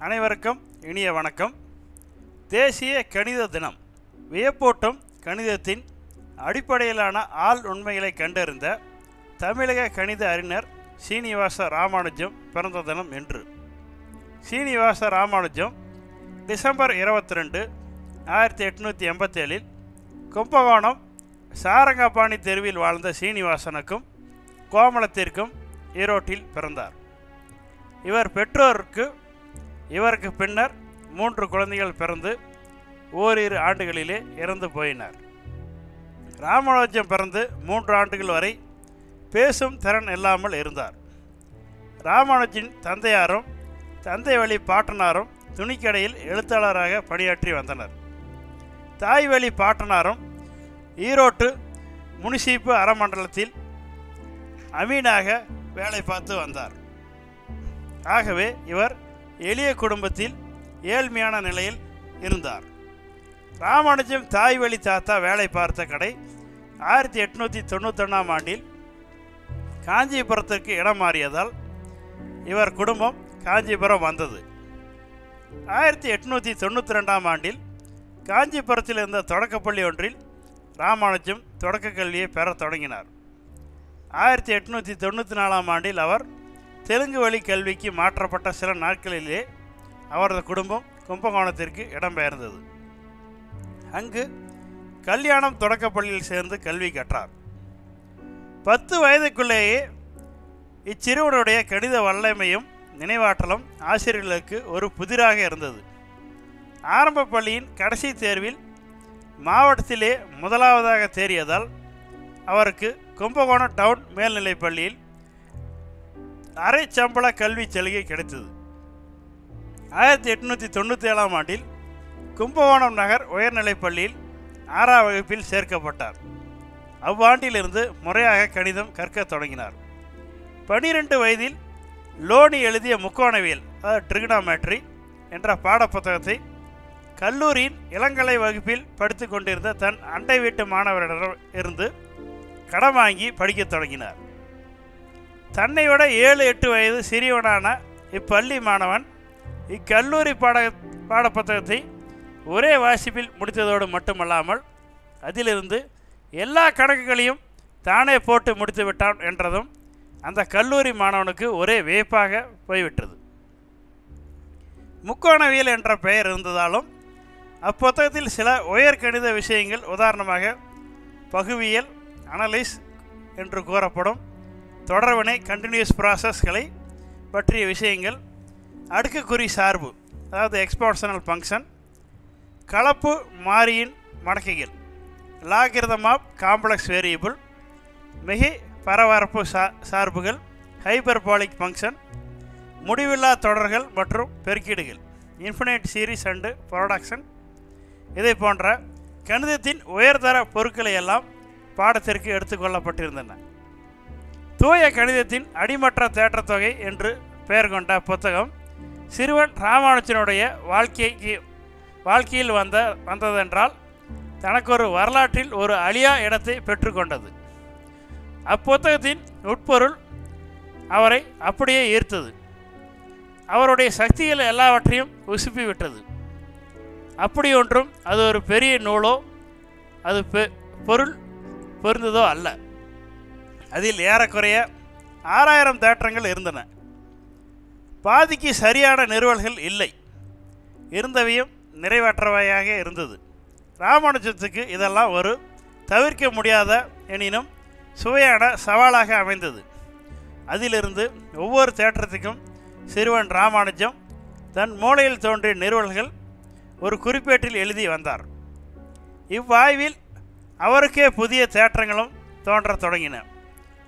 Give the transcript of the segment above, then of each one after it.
அனைவருக்கும் இனிய வணக்கம். தேசிய கணித தினம். வியப்பூட்டும் கணிதத்தின் அடிப்படையிலான ஆள் உண்மைகளை கண்டறிந்த தமிழக கணித அறிஞர் சீனிவாச ராமானுஜம் பிறந்த தினம் என்று. சீனிவாச ராமானுஜம் டிசம்பர் 22, 1887 கும்பகோணம் சாரங்கபாணி தெருவில் வாழ்ந்த சீனிவாசனுக்கும் கோமலத்திற்கும் ஈரோட்டில் பிறந்தார். இவர் பெற்றோருக்கு இவருக்கு பின்னர் 3 குழந்தைகள் பிறந்து ஓரிரு ஆண்டுகளிலே இறந்து போயினர். ராமானுஜம் பிறந்து 3 ஆண்டுகள் வரை பேசும் திறன் இல்லாமல் இருந்தார். ராமானுஜின் தந்தையாரும் தந்தை வழி பாட்டனாரும் துணிக்கடையில் எழுத்தாளராக பணியாற்றி வந்தனர். தாய் வழி பாட்டனாரும் ஈரோட்டு முனிசிப்பு அறமண்டலத்தில் அமீனாக வேலை பார்த்து வந்தார். ஆகவே இவர் எளிய குடும்பத்தில் ஏழ்மையான நிலையில் இருந்தார். ராமானுஜம் தாய் வழி தாத்தா வேலை பார்த்த கடை 1891 ஆண்டில் காஞ்சிபுரத்திற்கு இடம் மாறியதால் இவர் குடும்பம் காஞ்சிபுரம் வந்தது. 1892 ஆண்டில் காஞ்சிபுரத்தில் இருந்த தொடக்கப்பள்ளி ஒன்றில் ராமானுஜம் தொடக்க கல்வியை பெற தொடங்கினார். 1894 ஆண்டில் அவர் தெலுங்கு வழி கல்விக்கு மாற்றப்பட்ட சில நாட்களிலே அவரது குடும்பம் கும்பகோணத்திற்கு இடம்பெயர்ந்தது. அங்கு கல்யாணம் தொடக்கப்பள்ளியில் சேர்ந்து கல்வி கற்றார். 10 வயதுக்குள்ளேயே இச்சிறுவனுடைய கணித வல்லமையும் நினைவாற்றலும் ஆசிரியர்களுக்கு ஒரு புதிராக இருந்தது. ஆரம்ப பள்ளியின் கடைசி தேர்வில் மாவட்டத்திலே முதலாவதாக தேறியதால் அவருக்கு கும்பகோணம் டவுன் மேல்நிலைப் பள்ளியில் அரை சம்பள கல்வி சலுகை கிடைத்தது. 1897 ஆண்டில் கும்பகோணம் நகர் உயர்நிலைப் பள்ளியில் 6ஆம் வகுப்பில் சேர்க்கப்பட்டார். அவ்வாண்டிலிருந்து முறையாக கணிதம் கற்க தொடங்கினார். 12 வயதில் லோனி எழுதிய முக்கோணவியல் ட்ரிகனாமெட்ரி என்ற பாடப்புத்தகத்தை கல்லூரியின் இளங்கலை வகுப்பில் படித்து கொண்டிருந்த தன் அண்டை வீட்டு மாணவரிடம் இருந்து கடன் வாங்கி படிக்க தொடங்கினார். தன்னை விட 7-8 வயது சிறியவனான இப்பள்ளி மாணவன் இக்கல்லூரி பாடப்புத்தகத்தை ஒரே வாசிப்பில் முடித்ததோடு மட்டுமல்லாமல் அதிலிருந்து எல்லா கணக்குகளையும் தானே போட்டு முடித்து விட்டான் என்றதும் அந்த கல்லூரி மாணவனுக்கு ஒரே வியப்பாக போய்விட்டது. முக்கோணவியல் என்ற பெயர் இருந்ததாலும் அப்புத்தகத்தில் சில உயர்கணித விஷயங்கள், உதாரணமாக பகுவியல், அனலிஸ் என்று கூறப்படும் தொடர்வினை கண்டினியூஸ் ப்ராசஸ்களை பற்றிய விஷயங்கள், அடுக்குக்குறி சார்பு அதாவது எக்ஸ்போனன்ஷியல் ஃபங்க்ஷன், கலப்பு மாறியின் மடக்கைகள், லாகிரிதம் ஆஃப் காம்ப்ளெக்ஸ் வேரியபிள், மிகை பரபரப்பு சார்புகள், ஹைப்பர்பாலிக் ஃபங்க்ஷன், முடிவில்லா தொடர்கள் மற்றும் பெருக்கீடுகள், இன்ஃபினைட் சீரிஸ் அண்டு ப்ரொடக்ஷன், இதை போன்ற கணிதத்தின் உயர்தர பொருட்களை எல்லாம் பாடத்திற்கு எடுத்துக்கொள்ளப்பட்டிருந்தன. தூய கணிதத்தின் அடிமற்ற தேற்றத்தொகை என்று பெயர் கொண்ட புத்தகம் சிறுவன் ராமானுஜனுடைய வாழ்க்கையில் வந்ததென்றால் தனக்கு ஒரு வரலாற்றில் ஒரு அழியா இடத்தை பெற்றுக்கொண்டது. அப்புத்தகத்தின் உட்பொருள் அவரை அப்படியே ஈர்த்தது. அவருடைய சக்திகள் எல்லாவற்றையும் உசுப்பிவிட்டது. அப்படி ஒன்றும் அது ஒரு பெரிய நூலோ அது பொருள் பொருந்ததோ அல்ல. அதில் ஏறக்குறைய 6000 தேற்றங்கள் இருந்தன. பாதிக்கு சரியான நிறுவல்கள் இல்லை. இருந்தவையும் நிறைவேற்றவையாக இருந்தது. ராமானுஜத்துக்கு இதெல்லாம் ஒரு தவிர்க்க முடியாத எனினும் சுவையான சவாலாக அமைந்தது. அதிலிருந்து ஒவ்வொரு தேற்றத்துக்கும் சிறுவன் ராமானுஜம் தன் மூளையில் தோன்றிய நிறுவல்கள் ஒரு குறிப்பேட்டில் எழுதி வந்தார். இவ்வாய்வில் அவருக்கே புதிய தேற்றங்களும் தோன்றத் தொடங்கின.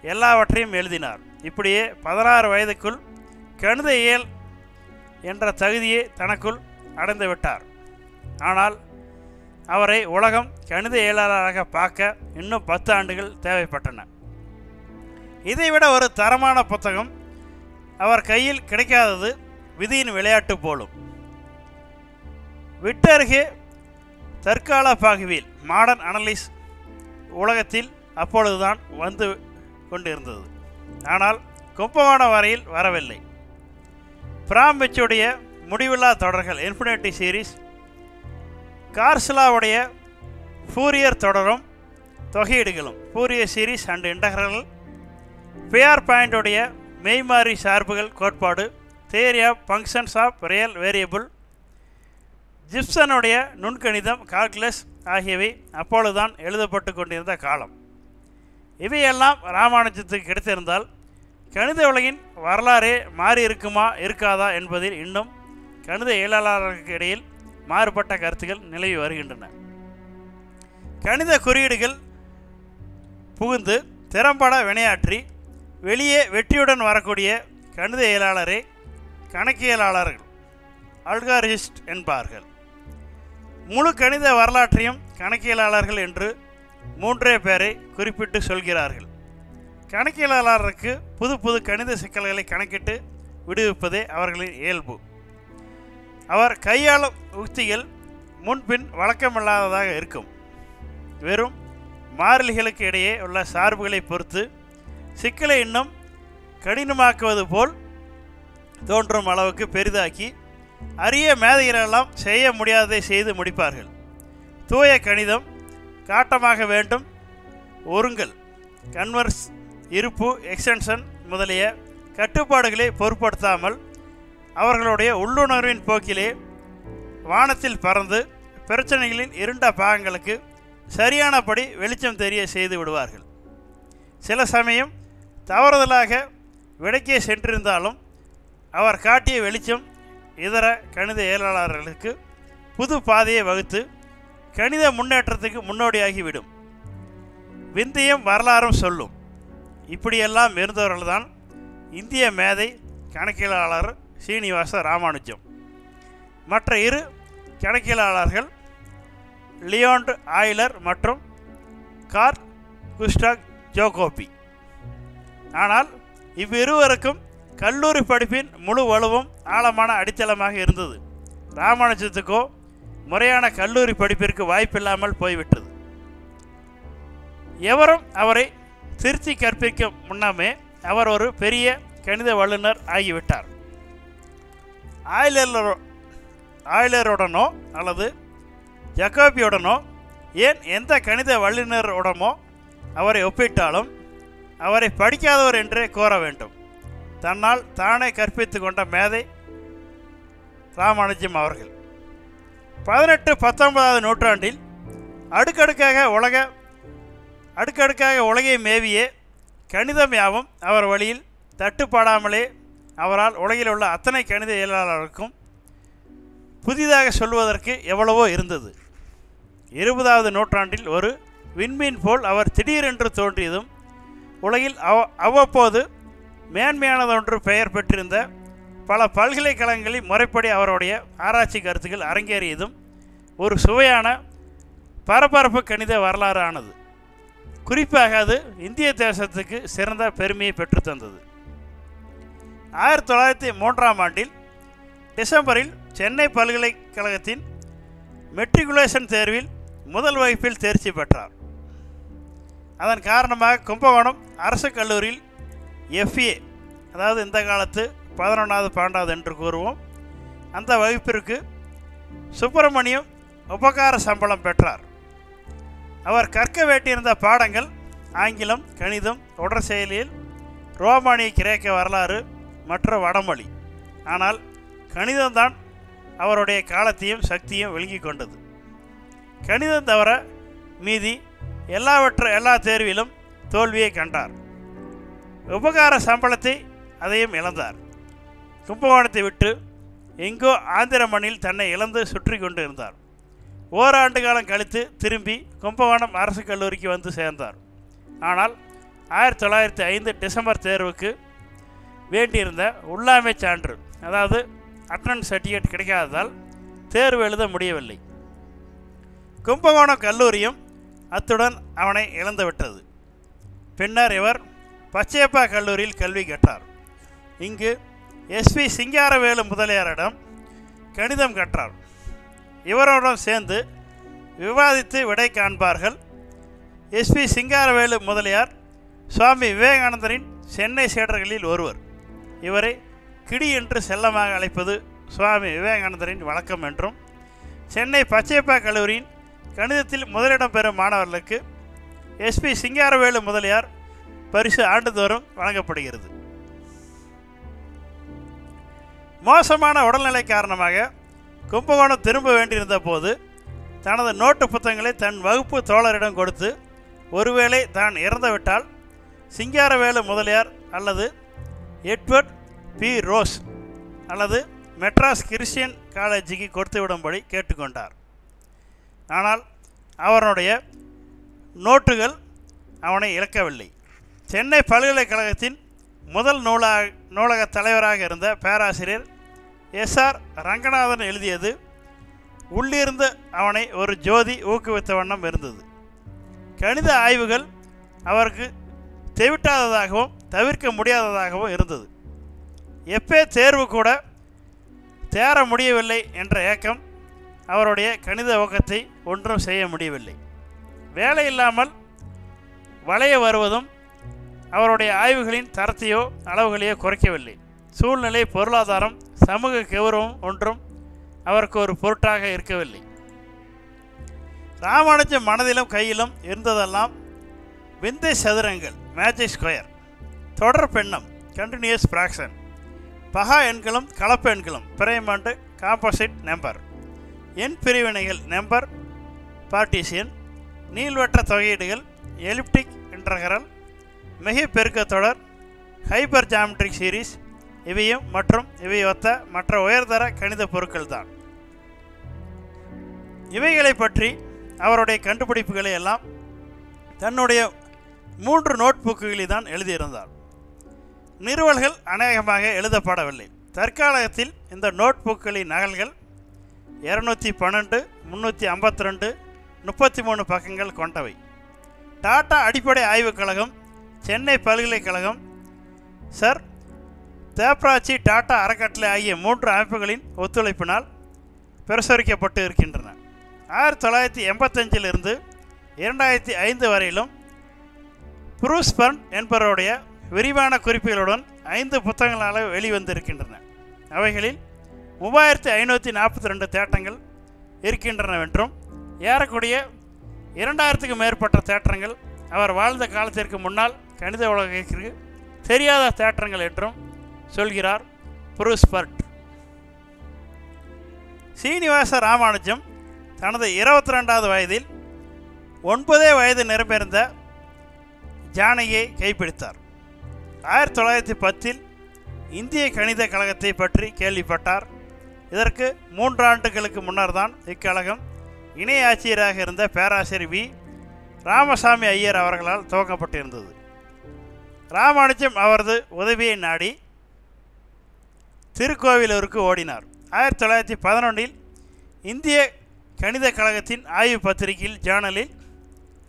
எல்லாவற்றையும் எழுதினார். இப்படியே 16 வயதுக்குள் கணித இயல் என்ற தகுதியை தனக்குள் அடைந்து விட்டார். ஆனால் அவரை உலகம் கணித இயலாளராக பார்க்க இன்னும் 10 ஆண்டுகள் தேவைப்பட்டன. இதைவிட ஒரு தரமான புத்தகம் அவர் கையில் கிடைக்காதது விதியின் விளையாட்டு போலும். விட்டருகே தற்கால பாகுவியல் மாடர்ன் அனலிஸ் உலகத்தில் அப்பொழுதுதான் வந்து கொண்டிருந்தது. ஆனால் கும்பகோணம் வரையில் வரவில்லை. பிராம்பிச்சுடைய முடிவில்லா தொடர்கள் இன்ஃபினிட்டி சீரீஸ், கார்ஸ்லாவுடைய ஃபூரியர் தொடரும் தொகையீடுகளும் ஃபூரியர் சீரீஸ் அண்ட் இன்டகரல், பியர் பாயிண்டுடைய மெய்மாறி சார்புகள் கோட்பாடு theory of functions of real variable, ஜிப்சனுடைய நுண்கணிதம் கால்குலஸ் ஆகியவை அப்பொழுதுதான் எழுதப்பட்டு கொண்டிருந்த காலம். இவையெல்லாம் ராமானுஜத்துக்கு கிடைத்திருந்தால் கணித உலகின் வரலாறே மாறி இருக்குமா இருக்காதா என்பதில் இன்னும் கணித இயலாளர்களுக்கு இடையில் மாறுபட்ட கருத்துக்கள் நிலவி வருகின்றன. கணித குறியீடுகள் புகுந்து திறம்பட வினையாற்றி வெளியே வெற்றியுடன் வரக்கூடிய கணித இயலாளரே கணக்கியலாளர்கள் அல்காரிஸ்ட் என்பார்கள். முழு கணித வரலாற்றையும் கணக்கியலாளர்கள் என்று 3 பேரை குறிப்பிட்டு சொல்கிறார்கள். கணக்கியலாளருக்கு புது புது கணித சிக்கல்களை கணக்கிட்டு விடுவிப்பதே அவர்களின் இயல்பு. அவர் கையாளும் உத்திகள் முன்பின் வழக்கமில்லாததாக இருக்கும். வெறும் மாறிலிகளுக்கு இடையே உள்ள சார்புகளை பொறுத்து சிக்கலை இன்னும் கடினமாக்குவது போல் தோன்றும் அளவுக்கு பெரிதாக்கி அரிய மேதைகளெல்லாம் செய்ய முடியாததை செய்து முடிப்பார்கள். தூய கணிதம் காட்டமாக வேண்டும் ஒருங்கல், கன்வர்ஸ், இருப்பு, எக்ஸ்டென்ஷன் முதலிய கட்டுப்பாடுகளை பொருட்படுத்தாமல் அவர்களுடைய உள்ளுணர்வின் போக்கிலே வானத்தில் பறந்து பிரச்சனைகளின் இருண்ட பாகங்களுக்கு சரியானபடி வெளிச்சம் தெரிய செய்து விடுவார்கள். சில சமயம் தவறுதலாக விடைக்கே சென்றிருந்தாலும் அவர் காட்டிய வெளிச்சம் இதர கணித இயலாளர்களுக்கு புது பாதையை வகுத்து கணித முன்னேற்றத்துக்கு முன்னோடியாகிவிடும். விந்தியும் வரலாறும் சொல்லும். இப்படியெல்லாம் இருந்தவர்கள்தான் இந்திய மேதை கணக்கியலாளர் ஸ்ரீனிவாச ராமானுஜம். மற்ற 2 கணக்கியலாளர்கள் லியோண்ட் ஆய்லர் மற்றும் கார்ல் குஸ்டாவ் ஜேகோபி. ஆனால் இவ்விருவருக்கும் கல்லூரி படிப்பின் முழு வலுவும் ஆழமான அடித்தளமாக இருந்தது. ராமானுஜத்துக்கோ முறையான கல்லூரி படிப்பிற்கு வாய்ப்பில்லாமல் போய்விட்டது. எவரும் அவரை திருத்தி கற்பிக்கும் முன்னமே அவர் ஒரு பெரிய கணித வல்லுநர் ஆகிவிட்டார். ஆய்லருடனோ அல்லது ஜக்கோபியுடனோ ஏன் எந்த கணித வல்லுநருடனோ அவரை ஒப்பிட்டாலும் அவரை படிக்காதவர் என்றே கூற வேண்டும். தன்னால் தானே கற்பித்து கொண்ட மேதை ராமானுஜம் அவர்கள் 18-19 நூற்றாண்டில் அடுக்கடுக்காக உலகை மேவிய கணிதம் யாவும் அவர் வழியில் தட்டுப்பாடாமலே அவரால் உலகில் உள்ள அத்தனை கணித இயலாளர்களுக்கும் புதிதாக சொல்வதற்கு எவ்வளவோ இருந்தது. 20வது நூற்றாண்டில் ஒரு விண்மீன் போல் அவர் திடீரென்று தோன்றியதும் உலகில் அவ்வப்போது மேன்மையானதொன்று பெயர் பெற்றிருந்த பல பல்கலைக்கழகங்களில் முறைப்படி அவருடைய ஆராய்ச்சி கருத்துக்கள் அரங்கேறியதும் ஒரு சுவையான பரபரப்பு கணித வரலாறு ஆனது. குறிப்பாக அது இந்திய தேசத்துக்கு சிறந்த பெருமையை பெற்றுத்தந்தது. 1903ஆம் ஆண்டில் டிசம்பரில் சென்னை பல்கலைக்கழகத்தின் மெட்ரிகுலேஷன் தேர்வில் முதல் வகுப்பில் தேர்ச்சி பெற்றார். அதன் காரணமாக கும்பகோணம் அரசு கல்லூரியில் FA, அதாவது இந்த காலத்து 11வது 12வது என்று கூறுவோம், அந்த வகுப்பிற்கு சுப்பிரமணியம் உபகார சம்பளம் பெற்றார். அவர் கற்க வேண்டியிருந்த பாடங்கள் ஆங்கிலம், கணிதம், தொடர் செயலியல், ரோமானிய கிரேக்க வரலாறு மற்றும் வடமொழி. ஆனால் கணிதம்தான் அவருடைய காலத்தையும் சக்தியும் விளங்கி கொண்டது. கணிதம் தவிர மீதி எல்லா தேர்விலும் தோல்வியை கண்டார். உபகார சம்பளத்தை அதையும் இழந்தார். கும்பகோணத்தை விட்டு எங்கோ ஆந்திர மண்ணில் தன்னை இழந்து சுற்றி கொண்டு இருந்தார். ஓராண்டு காலம் கழித்து திரும்பி கும்பகோணம் அரசு கல்லூரிக்கு வந்து சேர்ந்தார். ஆனால் 1905 டிசம்பர் தேர்வுக்கு வேண்டியிருந்த உள்ளாமை சான்று, அதாவது அட்டனன்ஸ் சர்டிஃபிகேட் கிடைக்காததால் தேர்வு எழுத முடியவில்லை. கும்பகோணம் கல்லூரியும் அத்துடன் அவனை இழந்துவிட்டது. பின்னர் இவர் பச்சையப்பா கல்லூரியில் கல்வி கற்றார். இங்கு SP சிங்காரவேலு முதலியாரிடம் கணிதம் கற்றார். இவருடன் சேர்ந்து விவாதித்து விடை காண்பார்கள். SP சிங்காரவேலு முதலியார் சுவாமி விவேகானந்தரின் சென்னை சீடர்களில் ஒருவர். இவரை கிடி என்று செல்லமாக அழைப்பது சுவாமி விவேகானந்தரின் வழக்கம் என்றும், சென்னை பச்சையப்பா கல்லூரியின் கணிதத்தில் முதலிடம் பெறும் மாணவர்களுக்கு SP சிங்காரவேலு முதலியார் பரிசு ஆண்டுதோறும் வழங்கப்படுகிறது. மோசமான உடல்நிலை காரணமாக கும்பகோணம் திரும்ப வேண்டியிருந்த போது தனது நோட்டு புத்தகங்களை தன் வகுப்பு தோழரிடம் கொடுத்து, ஒருவேளை தான் இறந்துவிட்டால் சிங்காரவேலு முதலியார் அல்லது எட்வர்ட் P. ரோஸ் அல்லது மெட்ராஸ் கிறிஸ்டியன் காலேஜுக்கு கொடுத்துவிடும்படி கேட்டுக்கொண்டார். ஆனால் அவனுடைய நோட்டுகள் அவனை இழக்கவில்லை. சென்னை பல்கலைக்கழகத்தின் முதல் நூலக தலைவராக இருந்த பேராசிரியர் SR ரங்கநாதன் எழுதியது உள்ளிருந்து அவனை ஒரு ஜோதி ஊக்குவித்த வண்ணம் இருந்தது. கணித ஆய்வுகள் அவருக்கு தெவிட்டாததாகவும் தவிர்க்க முடியாததாகவும் இருந்தது. எப்பே தேர்வு கூட தேர முடியவில்லை என்ற ஏக்கம் அவருடைய கணித ஊக்கத்தை ஒன்றும் செய்ய முடியவில்லை. வேலை இல்லாமல் வளைய வருவதும் அவருடைய ஆய்வுகளின் தரத்தையோ அளவுகளையோ குறைக்கவில்லை. சூழ்நிலை, பொருளாதாரம், சமூக கௌரவம் ஒன்றும் அவருக்கு ஒரு பொருட்டாக இருக்கவில்லை. ராமானுஜம் மனதிலும் கையிலும் இருந்ததெல்லாம் விந்தை சதுரங்கள், மேஜிக் ஸ்கொயர், தொடர் பெண்ணம், கண்டினியூஸ் ஃப்ராக்ஷன், பகா எண்களும் கலப்பு எண்களும், பிரைம் அண்ட் காம்போசிட் நம்பர், எண் பிரிவினைகள், நம்பர் பார்ட்டிஷியன், நீள்வட்ட தொகையீடுகள், எலிப்டிக் இன்டகரல், மிகை பெருக்க தொடர், ஹைப்பர் ஜாமெட்ரிக் சீரீஸ், இவையும் மற்றும் இவை ஒத்த மற்ற உயர்தர கணித பொருட்கள் தான். இவைகளை பற்றி அவருடைய கண்டுபிடிப்புகளை எல்லாம் தன்னுடைய 3 நோட்புக்குகளில் தான் எழுதியிருந்தார். நிறுவல்கள் அநேகமாக எழுதப்படவில்லை. தற்காலத்தில் இந்த நோட்புக்குகளின் நகல்கள் 212, 352, 33 பக்கங்கள் கொண்டவை. டாடா அடிப்படை ஆய்வுக் கழகம், சென்னை பல்கலைக்கழகம், சர் தேப்ராச்சி டாடா அறக்கட்டளை ஆகிய 3 அமைப்புகளின் ஒத்துழைப்பினால் பிரசுரிக்கப்பட்டு இருக்கின்றன. 1985 2005 வரையிலும் புரூஸ் பர்ன் என்பவருடைய விரிவான குறிப்புகளுடன் 5 புத்தகங்களாக வெளிவந்திருக்கின்றன. அவைகளில் 3542 தேட்டங்கள் இருக்கின்றனவென்றும், ஏறக்கூடிய 2000க்கும் மேற்பட்ட தேட்டங்கள் அவர் வாழ்ந்த காலத்திற்கு முன்னால் கணித உலகிற்கு தெரியாத தேட்டங்கள் என்றும் சொல்கிறார் புரூஸ் பர்ட். சீனிவாச ராமானுஜம் தனது 22வது வயதில் 9 வயது நிரம்பியிருந்த ஜானகியை கைப்பிடித்தார். 1910 இந்திய கணித கழகத்தை பற்றி கேள்விப்பட்டார். இதற்கு 3 ஆண்டுகளுக்கு முன்னர் தான் இக்கழகம் இணை ஆட்சியராக இருந்த பேராசிரியர் வி. ராமசாமி ஐயர் அவர்களால் துவக்கப்பட்டிருந்தது. ராமானுஜம் அவரது உதவியை நாடி திருக்கோவிலூருக்கு ஓடினார். 1911 இந்திய கணித கழகத்தின் ஆய்வு பத்திரிகையில் ஜேர்னலில்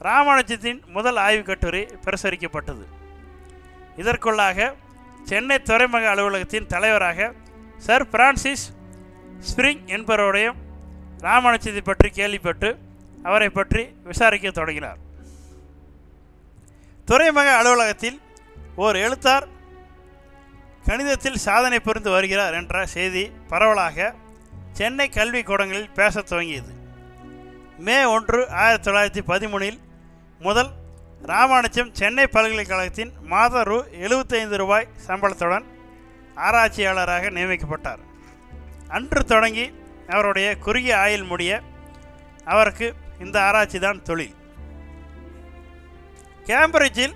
ராமானுஜத்தின் முதல் ஆய்வுக் கட்டுரை பிரசுரிக்கப்பட்டது. இதற்குள்ளாக சென்னை துறைமுக அலுவலகத்தின் தலைவராக சர் பிரான்சிஸ் ஸ்பிரிங் என்பவருடைய ராமானுஜத்தை பற்றி கேள்விப்பட்டு அவரை பற்றி விசாரிக்க தொடங்கினார். துறைமுக அலுவலகத்தில் ஓர் எழுத்தார் கணிதத்தில் சாதனை புரிந்து வருகிறார் என்ற செய்தி பரவலாக சென்னை கல்விக்கூடங்களில் பேசத் துவங்கியது. மே 1, 1913 முதல் ராமானுஜம் சென்னை பல்கலைக்கழகத்தின் மாத ரூ. 75 சம்பளத்துடன் ஆராய்ச்சியாளராக நியமிக்கப்பட்டார். அன்று தொடங்கி அவருடைய குறுகிய ஆயுள் முடிய அவருக்கு இந்த ஆராய்ச்சி தான் தொழில். கேம்பிரிட்ஜில்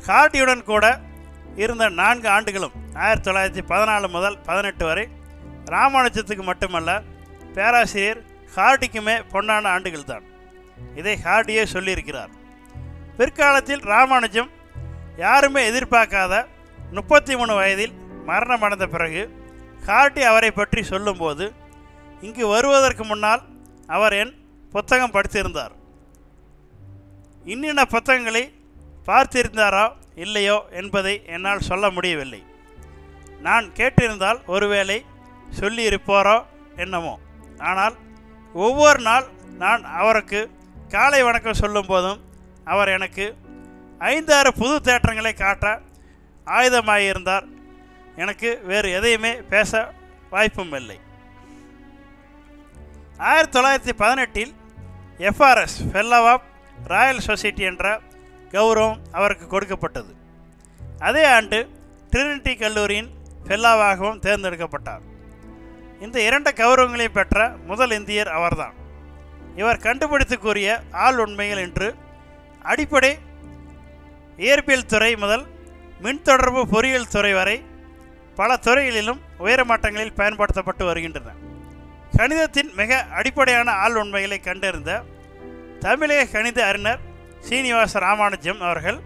ஹார்டியுடன் கூட இருந்த 4 ஆண்டுகளும் 1914 முதல் 18 வரை ராமானுஜத்துக்கு மட்டுமல்ல, பேராசிரியர் ஹார்டிக்குமே பொன்னான ஆண்டுகள் தான். இதை ஹார்டியே சொல்லியிருக்கிறார். பிற்காலத்தில் ராமானுஜம் யாருமே எதிர்பார்க்காத 33 வயதில் மரணமடைந்த பிறகு ஹார்டி அவரை பற்றி சொல்லும்போது, இங்கு வருவதற்கு முன்னால் அவர் என் புத்தகம் படித்திருந்தார், இன்னின புத்தகங்களை பார்த்திருந்தாரோ இல்லையோ என்பதை என்னால் சொல்ல முடியவில்லை. நான் கேட்டிருந்தால் ஒருவேளை சொல்லியிருப்பாரோ என்னமோ. ஆனால் ஒவ்வொரு நாள் நான் அவருக்கு காலை வணக்கம் சொல்லும் போதும் அவர் எனக்கு 5-6 புது தேற்றங்களை காட்ட ஆயுதமாயிருந்தார். எனக்கு வேறு எதையுமே பேச வாய்ப்பும் இல்லை. 1918 FRS fellow of Royal Society என்ற கௌரவம் அவருக்கு கொடுக்கப்பட்டது. அதே ஆண்டு ட்ரினிட்டி கல்லூரியின் ஃபெல்லோவாகவும் தேர்ந்தெடுக்கப்பட்டார். இந்த 2 கௌரவங்களையும் பெற்ற முதல் இந்தியர் அவர்தான். இவர் கண்டுபிடித்து கூறிய ஆள் உண்மைகள் என்று அடிப்படை இயற்பியல் துறை முதல் மின்தொடர்பு பொறியியல் துறை வரை பல துறைகளிலும் உயர்மட்டங்களில் பயன்படுத்தப்பட்டு வருகின்றன. கணிதத்தின் மிக அடிப்படையான ஆள் உண்மைகளை கண்டறிந்த தமிழக கணித அறிஞர் சீனிவாச ராமானுஜம் அவர்கள்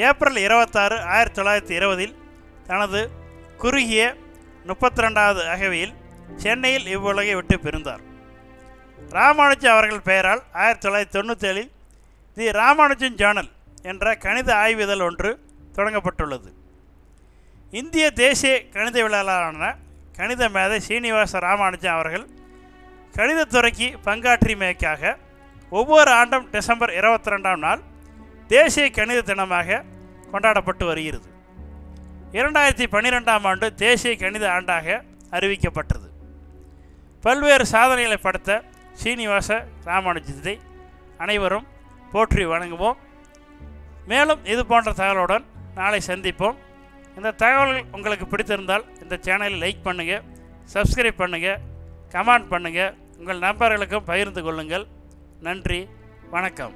ஏப்ரல் 26, 1920 தனது குறுகிய 32வது அகவையில் சென்னையில் இவ்வுலகை விட்டு பிரிந்தார். ராமானுஜம் அவர்கள் பெயரால் 1997 தி ராமானுஜன் ஜேர்னல் என்ற கணித ஆய்விதழ் ஒன்று தொடங்கப்பட்டுள்ளது. இந்திய தேசிய கணிதவியலாளரான கணித மேதை சீனிவாச ராமானுஜம் அவர்கள் கணிதத்துறைக்கு பங்காற்றியமைக்காக ஒவ்வொரு ஆண்டும் டிசம்பர் 22ஆம் நாள் தேசிய கணித தினமாக கொண்டாடப்பட்டு வருகிறது. 2012ஆம் ஆண்டு தேசிய கணித ஆண்டாக அறிவிக்கப்பட்டது. பல்வேறு சாதனைகளை படைத்த சீனிவாச ராமானுஜத்தை அனைவரும் போற்றி வணங்குவோம். மேலும் இது போன்ற தகவலுடன் நாளை சந்திப்போம். இந்த தகவல்கள் உங்களுக்கு பிடித்திருந்தால் இந்த சேனலை லைக் பண்ணுங்கள், சப்ஸ்கிரைப் பண்ணுங்கள், கமெண்ட் பண்ணுங்கள், உங்கள் நண்பர்களுக்கும் பகிர்ந்து கொள்ளுங்கள். நன்றி, வணக்கம்.